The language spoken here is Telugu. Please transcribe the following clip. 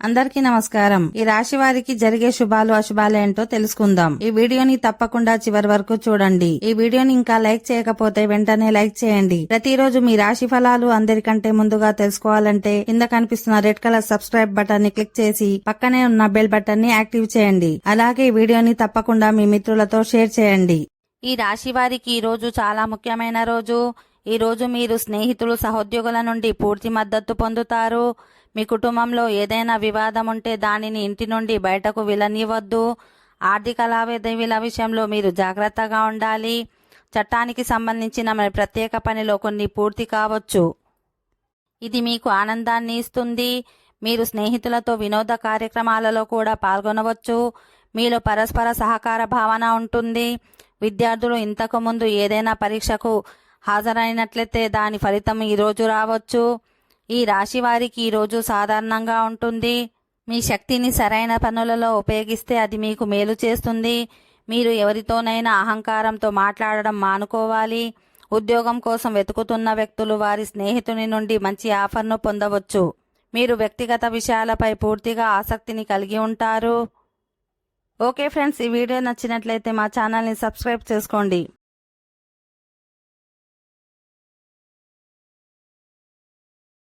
అందరికీ నమస్కారం. ఈ రాశి వారికి జరిగే శుభాలు అశుభాలు ఏంటో తెలుసుకుందాం. ఈ వీడియోని తప్పకుండా చివరి వరకు చూడండి. ఈ వీడియోని ఇంకా లైక్ చేయకపోతే వెంటనే లైక్ చేయండి. ప్రతిరోజు మీ రాశి ఫలాలు అందరికంటే ముందుగా తెలుసుకోవాలంటే కింద కనిపిస్తున్న రెడ్ కలర్ సబ్స్క్రైబ్ బటన్ ని క్లిక్ చేసి పక్కనే ఉన్న బెల్ బటన్ ని యాక్టివ్ చేయండి. అలాగే ఈ వీడియోని తప్పకుండా మీ మిత్రులతో షేర్ చేయండి. ఈ రాశి వారికి ఈ రోజు చాలా ముఖ్యమైన రోజు. ఈ రోజు మీరు స్నేహితులు సహోద్యోగుల నుండి పూర్తి మద్దతు పొందుతారు. మీ కుటుంబంలో ఏదైనా వివాదం ఉంటే దానిని ఇంటి నుండి బయటకు వెళ్ళనివ్వద్దు. ఆర్థిక లావాదేవీల విషయంలో మీరు జాగ్రత్తగా ఉండాలి. చట్టానికి సంబంధించిన మన ప్రత్యేక పనిలో కొన్ని పూర్తి కావచ్చు. ఇది మీకు ఆనందాన్ని ఇస్తుంది. మీరు స్నేహితులతో వినోద కార్యక్రమాలలో కూడా పాల్గొనవచ్చు. మీలో పరస్పర సహకార భావన ఉంటుంది. విద్యార్థులు ఇంతకు ముందు ఏదైనా పరీక్షకు హాజరైనట్లయితే దాని ఫలితం ఈరోజు రావచ్చు. ఈ రాశి వారికి ఈరోజు సాధారణంగా ఉంటుంది. మీ శక్తిని సరైన పనులలో ఉపయోగిస్తే అది మీకు మేలు చేస్తుంది. మీరు ఎవరితోనైనా అహంకారంతో మాట్లాడడం మానుకోవాలి. ఉద్యోగం కోసం వెతుకుతున్న వ్యక్తులు వారి స్నేహితుని నుండి మంచి ఆఫర్ను పొందవచ్చు. మీరు వ్యక్తిగత విషయాలపై పూర్తిగా ఆసక్తిని కలిగి ఉంటారు. ఓకే ఫ్రెండ్స్, ఈ వీడియో నచ్చినట్లయితే మా ఛానల్ని సబ్స్క్రైబ్ చేసుకోండి.